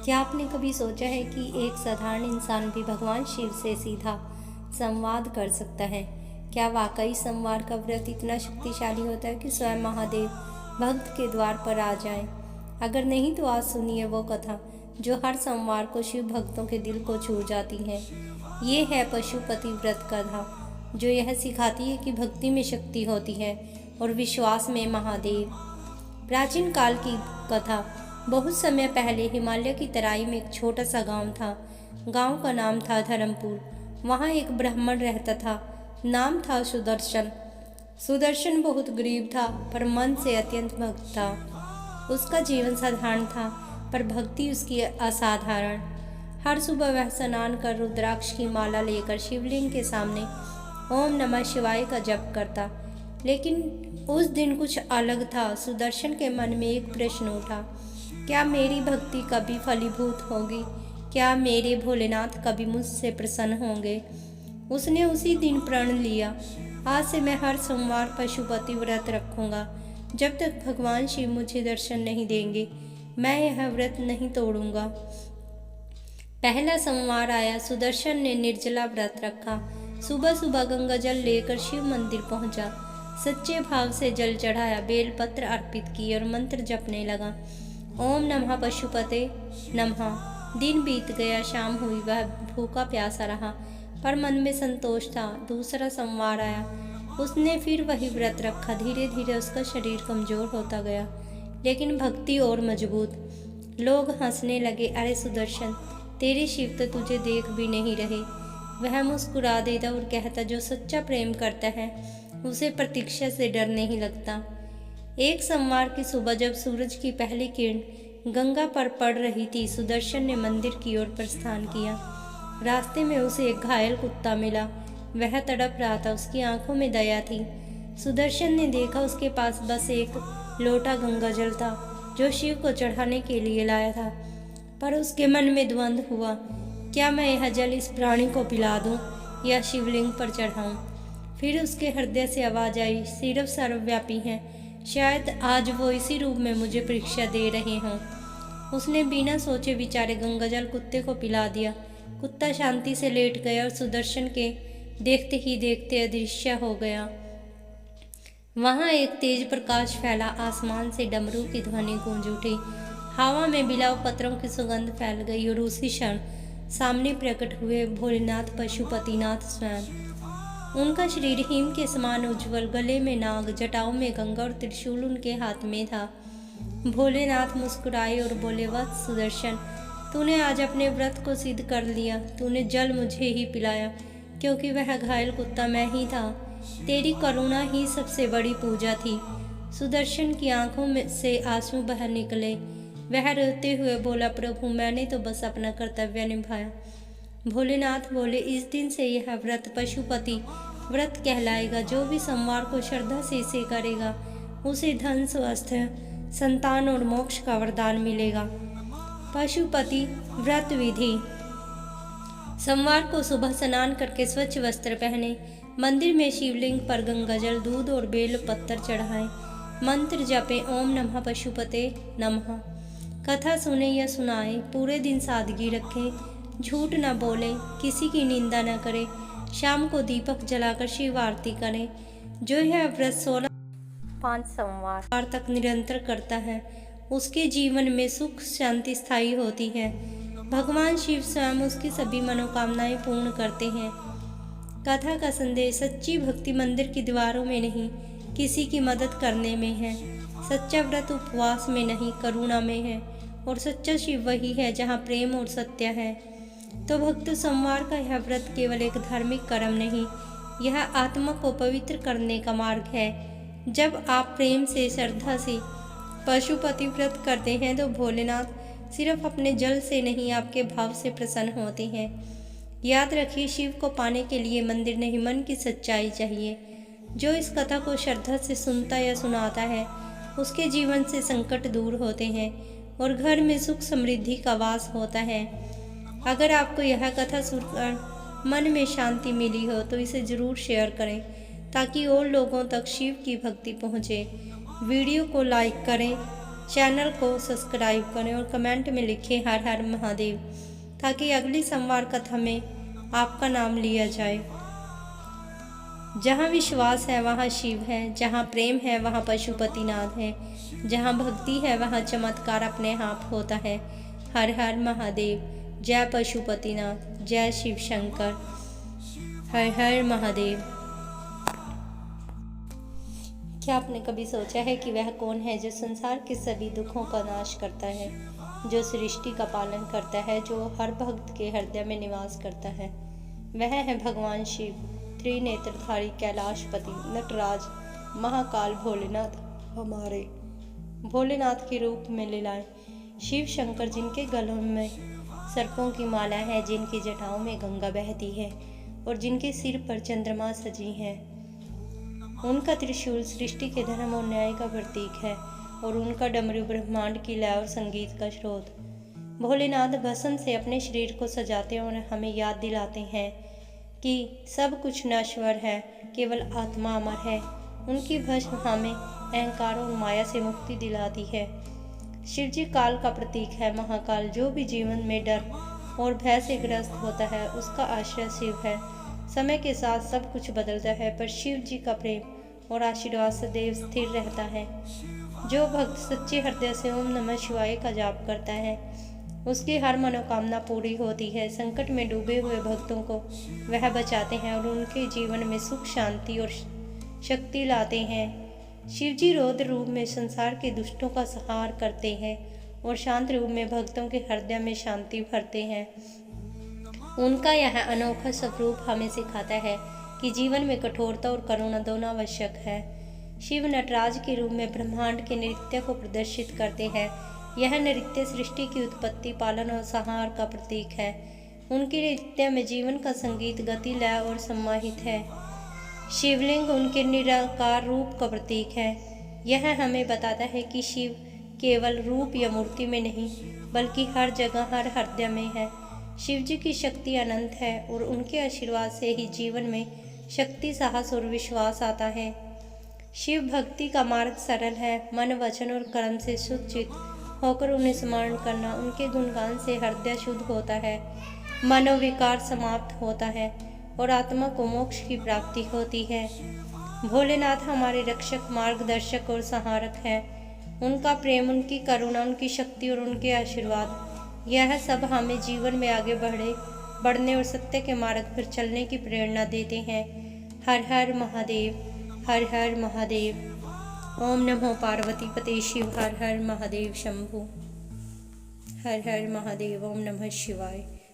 क्या आपने कभी सोचा है कि एक साधारण इंसान भी भगवान शिव से सीधा संवाद कर सकता है? क्या वाकई सोमवार का व्रत इतना शक्तिशाली होता है कि स्वयं महादेव भक्त के द्वार पर आ जाएं? अगर नहीं तो आज सुनिए वो कथा जो हर सोमवार को शिव भक्तों के दिल को छू जाती है। ये है पशुपति व्रत कथा, जो यह सिखाती है कि भक्ति में शक्ति होती है और विश्वास में महादेव। प्राचीन काल की कथा। बहुत समय पहले हिमालय की तराई में एक छोटा सा गांव था। गांव का नाम था धर्मपुर। वहां एक ब्राह्मण रहता था। नाम था सुदर्शन। सुदर्शन बहुत गरीब था, पर मन से अत्यंत भक्त था। उसका जीवन साधारण था, पर भक्ति उसकी असाधारण। हर सुबह वह स्नान कर रुद्राक्ष की माला लेकर शिवलिंग के सामने ओम नमः शिवाय का जप करता। लेकिन उस दिन कुछ अलग था। सुदर्शन के मन में एक प्रश्न उठा, क्या मेरी भक्ति कभी फलीभूत होगी? क्या मेरे भोलेनाथ कभी मुझसे प्रसन्न होंगे? उसने उसी दिन प्रण लिया, आज से मैं हर सोमवार पशुपति व्रत रखूंगा। जब तक भगवान शिव मुझे दर्शन नहीं देंगे, मैं यह व्रत नहीं तोड़ूंगा। पहला सोमवार आया। सुदर्शन ने निर्जला व्रत रखा। सुबह सुबह गंगा जल लेकर शिव मंदिर पहुंचा। सच्चे भाव से जल चढ़ाया, बेलपत्र अर्पित की और मंत्र जपने लगा। ओम नमः पशुपते नमः। दिन बीत गया, शाम हुई। वह भूखा प्यासा रहा, पर मन में संतोष था। दूसरा सोमवार आया। उसने फिर वही व्रत रखा। धीरे धीरे उसका शरीर कमजोर होता गया, लेकिन भक्ति और मजबूत। लोग हंसने लगे, अरे सुदर्शन, तेरे शिव तो तुझे देख भी नहीं रहे। वह मुस्कुरा देता और कहता, जो सच्चा प्रेम करता है उसे प्रतीक्षा से डर नहीं लगता। एक सोमवार की सुबह जब सूरज की पहली किरण गंगा पर पड़ रही थी, सुदर्शन ने मंदिर की ओर प्रस्थान किया। रास्ते में उसे एक घायल कुत्ता मिला। वह तड़प रहा था, उसकी आंखों में दया थी। सुदर्शन ने देखा उसके पास बस एक लोटा गंगा जल था, जो शिव को चढ़ाने के लिए लाया था। पर उसके मन में द्वंद्व हुआ, क्या मैं यह जल इस प्राणी को पिला दूं या शिवलिंग पर चढ़ाऊं? फिर उसके हृदय से आवाज आई, सिर्फ सर्वव्यापी है, शायद आज वो इसी रूप में मुझे परीक्षा दे रहे हों। उसने बिना सोचे विचारे गंगाजल कुत्ते को पिला दिया। कुत्ता शांति से लेट गया और सुदर्शन के देखते ही देखते अदृश्य हो गया। वहां एक तेज प्रकाश फैला। आसमान से डमरू की ध्वनि गूंज उठी। हवा में बिलाव पत्रों की सुगंध फैल गई और उसी क्षण सामने प्रकट हुए भोलेनाथ पशुपतिनाथ स्वयं। उनका शरीर हिम के समान उज्जवल, गले में नाग, जटाओं में गंगा और त्रिशूल उनके हाथ में था। भोलेनाथ मुस्कुराए और बोले, वत्स सुदर्शन, तूने आज अपने व्रत को सिद्ध कर लिया। तूने जल मुझे ही पिलाया, क्योंकि वह घायल कुत्ता मैं ही था। तेरी करुणा ही सबसे बड़ी पूजा थी। सुदर्शन की आंखों में से आंसू बह निकले। वह रोते हुए बोला, प्रभु, मैंने तो बस अपना कर्तव्य निभाया। भोलेनाथ बोले, इस दिन से यह व्रत पशुपति व्रत कहलाएगा। जो भी सोमवार को श्रद्धा से इसे करेगा, उसे धन, स्वास्थ्य, संतान और मोक्ष का वरदान मिलेगा। पशुपति व्रत विधि। सोमवार को सुबह स्नान करके स्वच्छ वस्त्र पहने, मंदिर में शिवलिंग पर गंगाजल, दूध और बेल पत्तर चढ़ाएं, मंत्र जपें, ओम नमः पशुपते नमः। कथा सुने या सुनाए, पूरे दिन सादगी रखें, झूठ न बोलें, किसी की निंदा न करें। शाम को दीपक जलाकर शिव आरती करें। जो यह व्रत 5 सोमवार तक निरंतर करता है, उसके जीवन में सुख शांति स्थायी होती है। भगवान शिव स्वयं उसकी सभी मनोकामनाएं पूर्ण करते हैं। कथा का संदेश, सच्ची भक्ति मंदिर की दीवारों में नहीं, किसी की मदद करने में है। सच्चा व्रत उपवास में नहीं, करुणा में है। और सच्चा शिव वही है जहाँ प्रेम और सत्य है। तो भक्त, सोमवार का यह व्रत केवल एक धार्मिक कर्म नहीं, यह आत्मा को पवित्र करने का मार्ग है। जब आप प्रेम से, श्रद्धा से पशुपति व्रत करते हैं, तो भोलेनाथ सिर्फ अपने जल से नहीं, आपके भाव से प्रसन्न होते हैं। याद रखिए, शिव को पाने के लिए मंदिर नहीं, मन की सच्चाई चाहिए। जो इस कथा को श्रद्धा से सुनता या सुनाता है, उसके जीवन से संकट दूर होते हैं और घर में सुख समृद्धि का वास होता है। अगर आपको यह कथा सुनकर मन में शांति मिली हो, तो इसे ज़रूर शेयर करें, ताकि और लोगों तक शिव की भक्ति पहुँचे। वीडियो को लाइक करें, चैनल को सब्सक्राइब करें और कमेंट में लिखें हर हर महादेव, ताकि अगली संवार कथा में आपका नाम लिया जाए। जहाँ विश्वास है वहाँ शिव है, जहाँ प्रेम है वहाँ पशुपतिनाथ है, जहाँ भक्ति है वहाँ चमत्कार अपने आप होता है। हर हर महादेव। जय पशुपतिनाथ, जय शिव शंकर। हर हर महादेव। क्या आपने कभी सोचा है कि वह कौन है जो संसार के सभी दुखों का नाश करता है, जो सृष्टि का पालन करता है, जो हर भक्त के हृदय में निवास करता है? वह है भगवान शिव, त्रिनेत्रधारी कैलाशपति नटराज महाकाल भोलेनाथ। हमारे भोलेनाथ के रूप में लीलाएं शिव शंकर, जिनके गलों में सर्पों की माला है, जिनकी जटाओं में गंगा बहती है और जिनके सिर पर चंद्रमा सजी है। उनका त्रिशूल सृष्टि के धर्म और न्याय का प्रतीक है और उनका डमरू ब्रह्मांड की लय और संगीत का स्रोत। भोलेनाथ भस्म से अपने शरीर को सजाते हैं और हमें याद दिलाते हैं कि सब कुछ नश्वर है, केवल आत्मा अमर है। उनकी भस्म हमें अहंकार और माया से मुक्ति दिलाती है। शिवजी काल का प्रतीक है। महाकाल जो भी जीवन में डर और भय से ग्रस्त होता है, उसका आश्रय शिव है। समय के साथ सब कुछ बदलता है, पर शिव जी का प्रेम और आशीर्वाद सदैव स्थिर रहता है। जो भक्त सच्चे हृदय से ओम नमः शिवाय का जाप करता है, उसकी हर मनोकामना पूरी होती है। संकट में डूबे हुए भक्तों को वह बचाते हैं और उनके जीवन में सुख, शांति और शक्ति लाते हैं। शिवजी रौद्र रूप में संसार के दुष्टों का संहार करते हैं और शांत रूप में भक्तों के हृदय में शांति भरते हैं। उनका यह अनोखा स्वरूप हमें सिखाता है कि जीवन में कठोरता और करुणा दोनों आवश्यक है। शिव नटराज के रूप में ब्रह्मांड के नृत्य को प्रदर्शित करते हैं। यह नृत्य सृष्टि की उत्पत्ति, पालन और संहार का प्रतीक है। उनके नृत्य में जीवन का संगीत, गति, लय और सम्माहित है। शिवलिंग उनके निराकार रूप का प्रतीक है। यह हमें बताता है कि शिव केवल रूप या मूर्ति में नहीं, बल्कि हर जगह, हर हृदय में है। शिव जी की शक्ति अनंत है और उनके आशीर्वाद से ही जीवन में शक्ति, साहस और विश्वास आता है। शिव भक्ति का मार्ग सरल है। मन, वचन और कर्म से सुचित होकर उन्हें स्मरण करना, उनके गुणगान से हृदय शुद्ध होता है, मनोविकार समाप्त होता है और आत्मा को मोक्ष की प्राप्ति होती है। भोलेनाथ हमारे रक्षक, मार्गदर्शक और सहारक हैं। उनका प्रेम, उनकी करुणा, उनकी शक्ति और उनके आशीर्वाद, यह सब हमें जीवन में आगे बढ़ने और सत्य के मार्ग पर चलने की प्रेरणा देते हैं। हर हर महादेव। हर हर महादेव। ओम नमो पार्वती पते शिव। हर हर महादेव शंभु। हर हर महादेव। ओम नमः शिवाय।